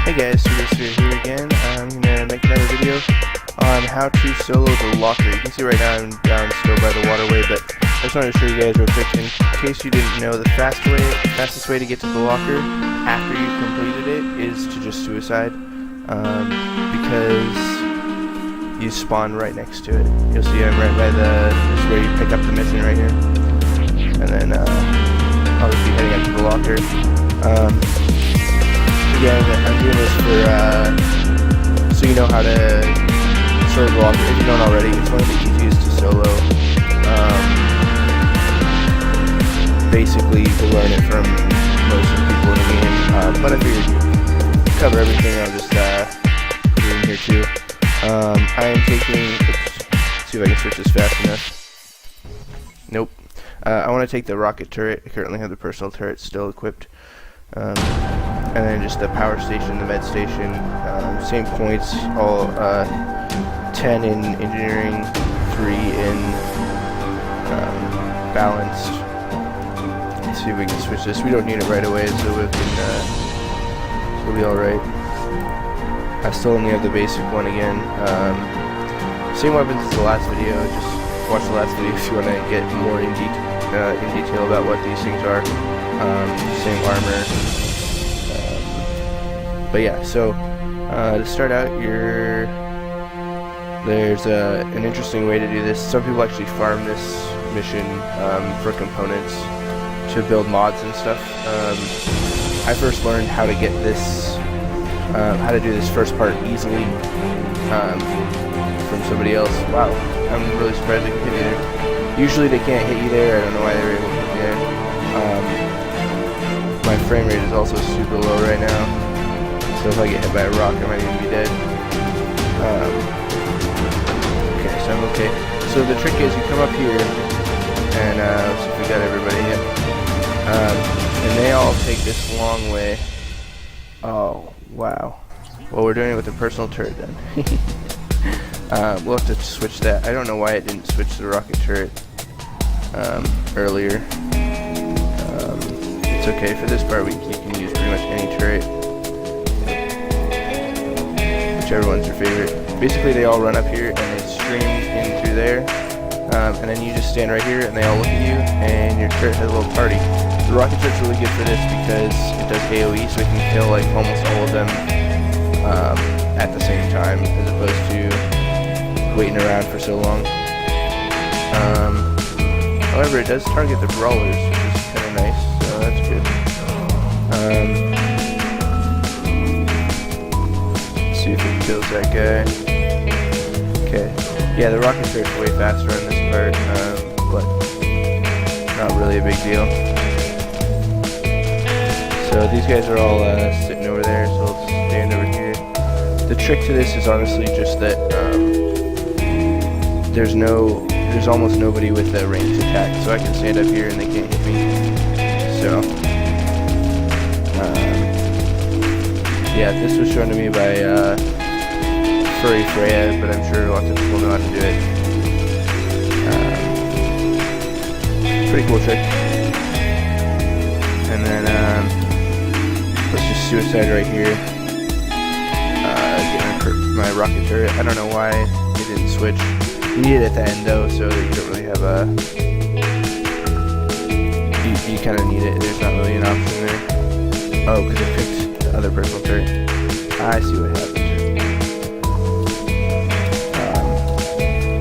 Hey guys, so this is here again. I'm going to make another video on how to solo the locker. You can see right now I'm down still by the waterway, but I just wanted to show you guys real quick in case you didn't know. The fastest way to get to the locker after you've completed it is to just suicide, because you spawn right next to it. You'll see I'm right by this is where you pick up the mission right here, and then I'll just be heading up to the locker. Again, I'm doing this for so you know how to solo the locker. If you don't already, it's one of the easiest to solo. Basically, you can learn it from most of the people in the game, but I figured to cover everything, I'll just put it in here too. I am taking, let's see if I can switch this fast enough. Nope. I want to take the rocket turret. I currently have the personal turret still equipped. And then just the power station, the med station, same points, all 10 in engineering, 3 in balanced. Let's see if we can switch this. We don't need it right away, so we can, we'll be alright. I still only have the basic one again. Same weapons as the last video. Just watch the last video if you want to get more in detail about what these things are. Same armor. But yeah, so to start out, there's an interesting way to do this. Some people actually farm this mission for components to build mods and stuff. I first learned how to get this, how to do this first part easily from somebody else. Wow, I'm really surprised they can hit me there. Usually they can't hit you there. I don't know why they were able to hit me there. My frame rate is also super low right now. So if I get hit by a rock, I might even be dead. Okay, so I'm okay. So the trick is you come up here, and let's see if we got everybody in. And they all take this long way. Oh, wow. Well, we're doing it with the personal turret then. We'll have to switch that. I don't know why it didn't switch to the rocket turret earlier. It's okay. For this part, you can use pretty much any turret. Whichever one's your favorite. Basically, they all run up here and they stream in through there, and then you just stand right here and they all look at you, and your turret has a little party. The rocket turret's really good for this because it does AoE, so it can kill like almost all of them at the same time, as opposed to waiting around for so long. However, it does target the brawlers, which is kind of nice, so that's good. See if it kills that guy. Okay. Yeah, the rocket turret's way faster on this part, but not really a big deal. So these guys are all sitting over there, so let's stand over here. The trick to this is honestly just that there's almost nobody with a ranged attack, so I can stand up here and they can't hit me. So yeah, this was shown to me by Furry Freya, but I'm sure lots of people know how to do it. Pretty cool trick. And then let's just suicide right here. Get my rocket turret. I don't know why it didn't switch. You need it at the end though, so that you don't really have a. You kind of need it. There's not really an option there. Oh, because it picked the other personal turret. I see what happened.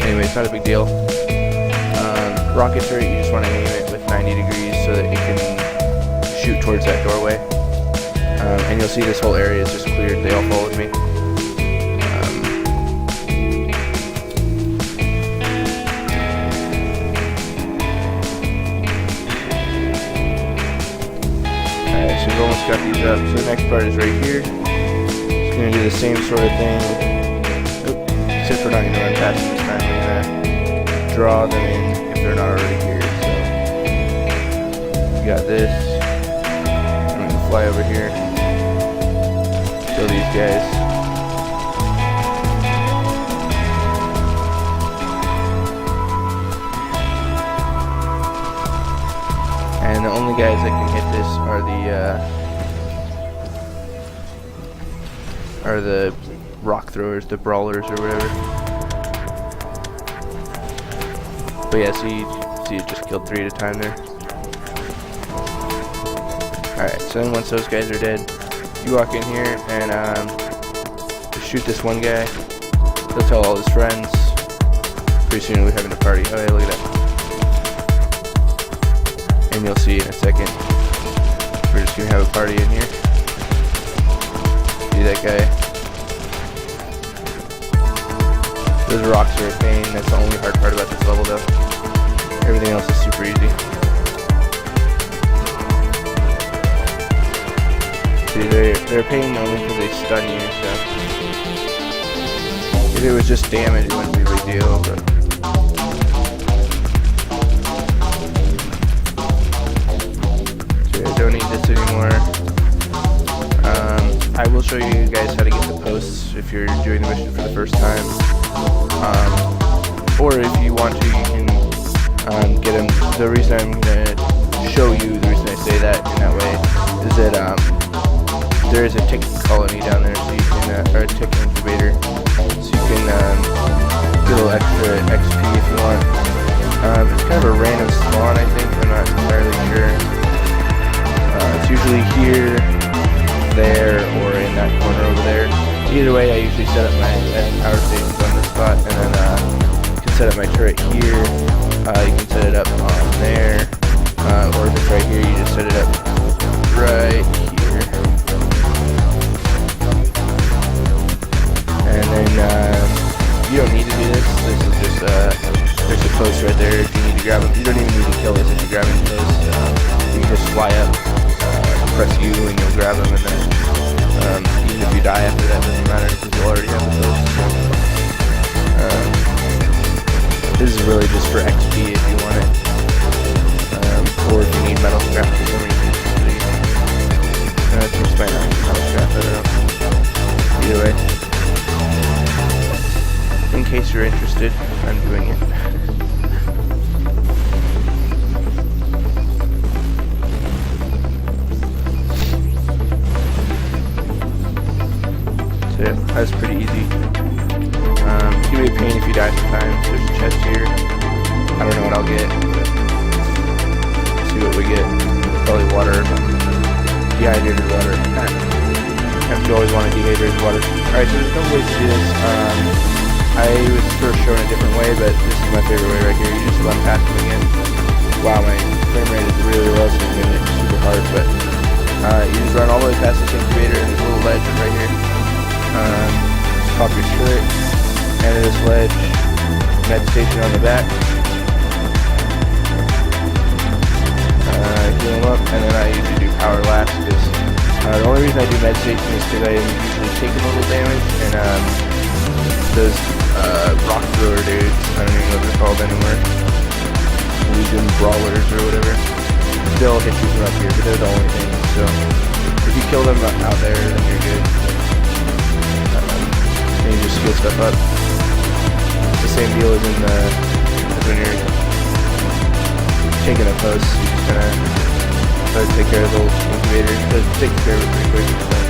Anyway, it's not a big deal. Rocket turret, you just want to aim it with 90 degrees so that it can shoot towards that doorway. And you'll see this whole area is just cleared. They all followed me. Alright, so we've almost got these up. So the next part is right here. It's going to do the same sort of thing. Oop, except we're not going to run past them this time. We're going to draw them in if they're not already here. So we got this. I'm going to fly over here. Kill these guys. And the only guys that can hit this are the or the rock throwers, the brawlers or whatever. But yeah, see it just killed 3 at a time there. Alright, so then once those guys are dead, you walk in here and shoot this one guy. He'll tell all his friends. Pretty soon we're having a party. Oh yeah, look at that. And you'll see in a second, we're just gonna have a party in here. See that guy? Those rocks are a pain. That's the only hard part about this level though. Everything else is super easy. See, they're a pain only because they stun you, so if it was just damage it wouldn't be a big deal, but so I don't need this anymore. I will show you guys how to get the posts if you're doing the mission for the first time. Or if you want to, you can get them. The reason I'm going to show you, the reason I say that in that way, is that there is a tick colony down there, so you can, or a tick incubator, so you can get a little extra XP if you want. It's kind of a random spawn, I think. I'm not entirely sure. It's usually here, there, or in that corner over there. Either way, I usually set up my power stations on this spot, and then you can set up my turret here. You can set it up on there, or if it's right here, you just set it up right here. And then you don't need to do this. This is just there's a post right there. If you need to grab them, you don't even need to kill this. If you grab them post, you can just fly up, press U, and you'll grab them, and then even if you die after that, doesn't matter because you'll already have the post. This is really just for XP if you want it, or if you need metal scrap for some reason. Just might not need metal scrap, I don't know. Either way, in case you're interested, I'm doing it. So yeah, that's pretty easy. It's gonna be a pain if you die sometimes. There's a chest here. I don't know what I'll get, but let's see what we get. Probably water or something. Dehydrated water. You always want dehydrated water. Alright, so there's no ways to do this. I was first shown a different way, but this is my favorite way right here. You just run past them again. Wow, my frame rate is really low, so I'm doing it super hard, but you just run all the way past this incubator and this little ledge right here. Just pop your turret, enter this ledge, med station on the back, heal them up, and then I usually do power last because the only reason I do med station is because I usually take a little damage, and those rock thrower dudes, I don't even know what they're called anymore, Legion brawlers or whatever, they'll hit you from up here, but they're the only thing, so if you kill them out there, then you're good. And you just heal stuff up. It's the same deal as when you're taking a post. You just kind of try to take care of the incubator. It takes care of it pretty quick.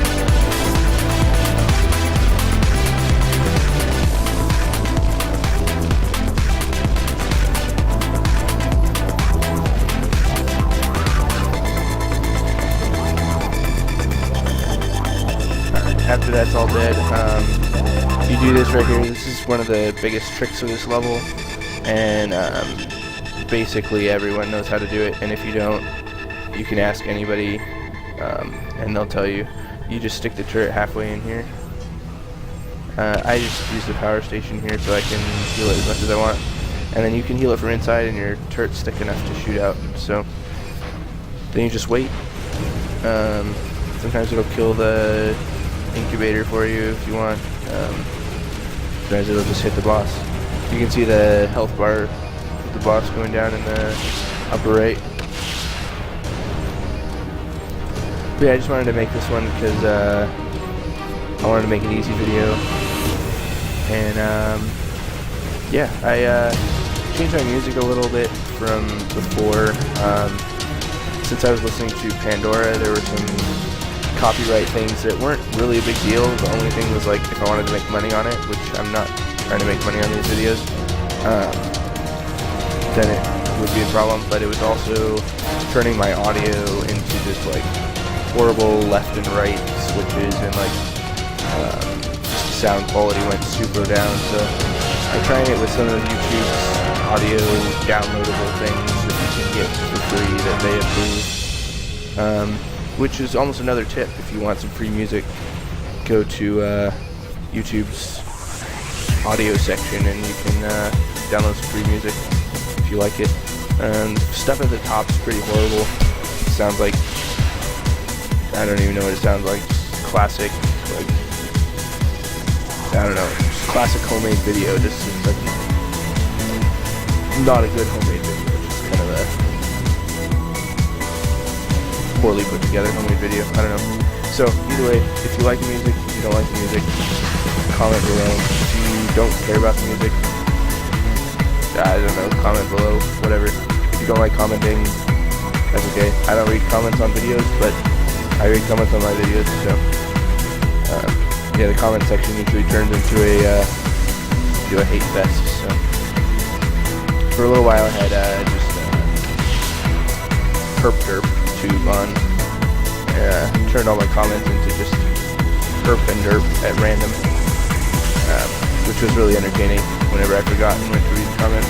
After that's all dead, you do this right here. This is one of the biggest tricks of this level, and basically everyone knows how to do it, and if you don't, you can ask anybody, and they'll tell you. You just stick the turret halfway in here. I just use the power station here so I can heal it as much as I want, and then you can heal it from inside and your turret's thick enough to shoot out, so then you just wait. Sometimes it'll kill the incubator for you if you want. Sometimes it'll just hit the boss. You can see the health bar of the boss going down in the upper right. But yeah, I just wanted to make this one because I wanted to make an easy video. And yeah, I changed my music a little bit from before. Since I was listening to Pandora, there were some copyright things that weren't really a big deal. The only thing was like if I wanted to make money on it, which I'm not trying to make money on these videos, then it would be a problem. But it was also turning my audio into just like horrible left and right switches, and like just the sound quality went super down. So I'm trying it with some of YouTube's audio downloadable things that you can get for free that they approve. Which is almost another tip. If you want some free music, go to YouTube's audio section and you can download some free music if you like it. Stuff at the top is pretty horrible. It sounds like, I don't even know what it sounds like. Just classic, like, I don't know, just classic homemade video. Just like not a good homemade video, just kind of a poorly put together homemade video. I don't know. So either way, if you like the music, if you don't like the music, comment below. If you don't care about the music, I don't know, comment below, whatever. If you don't like commenting, that's okay. I don't read comments on videos, but I read comments on my videos, so yeah, the comment section usually turns into a hate fest. So for a little while I had just herp derp tube on. Turned all my comments into just herp and derp at random, which was really entertaining whenever I forgot and went to read the comments.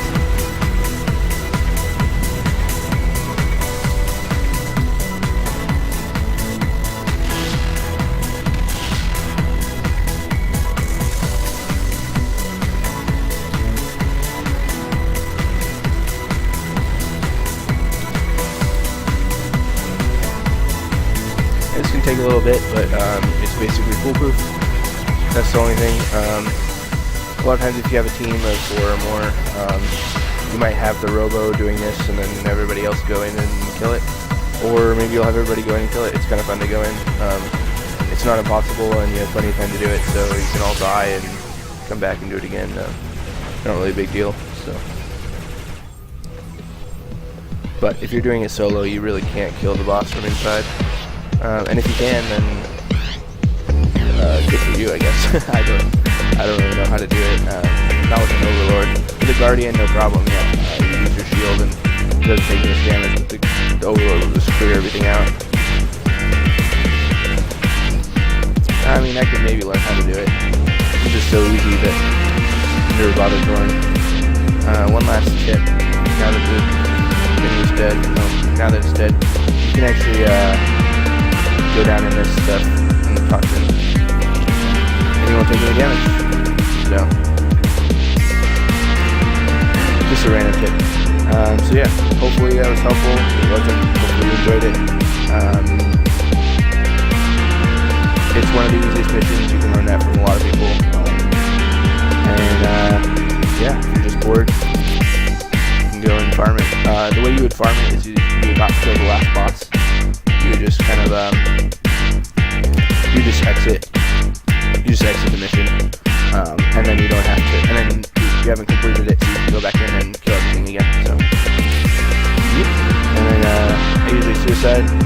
This can take a little bit, but it's basically foolproof. That's the only thing. A lot of times if you have a team of 4 or more, you might have the Robo doing this and then everybody else go in and kill it. Or maybe you'll have everybody go in and kill it. It's kind of fun to go in. It's not impossible and you have plenty of time to do it, so you can all die and come back and do it again. Not really a big deal. So, but if you're doing it solo, you really can't kill the boss from inside. And if you can, then good for you, I guess. I don't really know how to do it. Not with an Overlord. With a Guardian, no problem. Yeah, you use your shield and it doesn't take much damage, but the Overlord will just clear everything out. I mean, I could maybe learn how to do it. It's just so easy that you never bother drawing. One last tip. Now that the thing is dead, now that it's dead, you can actually go down in this stuff and talk to him, and you won't take any damage. So, just a random tip. So yeah, hopefully that was helpful. If it wasn't, hopefully you enjoyed it. It's one of the easiest missions. You can learn that from a lot of people. Yeah, if you're just bored, you can go and farm it. The way you would farm it is you would not kill the last boss. You would just kind of you just exit the mission, and then you don't have to, and then you haven't completed it, so you can go back in and kill everything again. So, and then I usually suicide.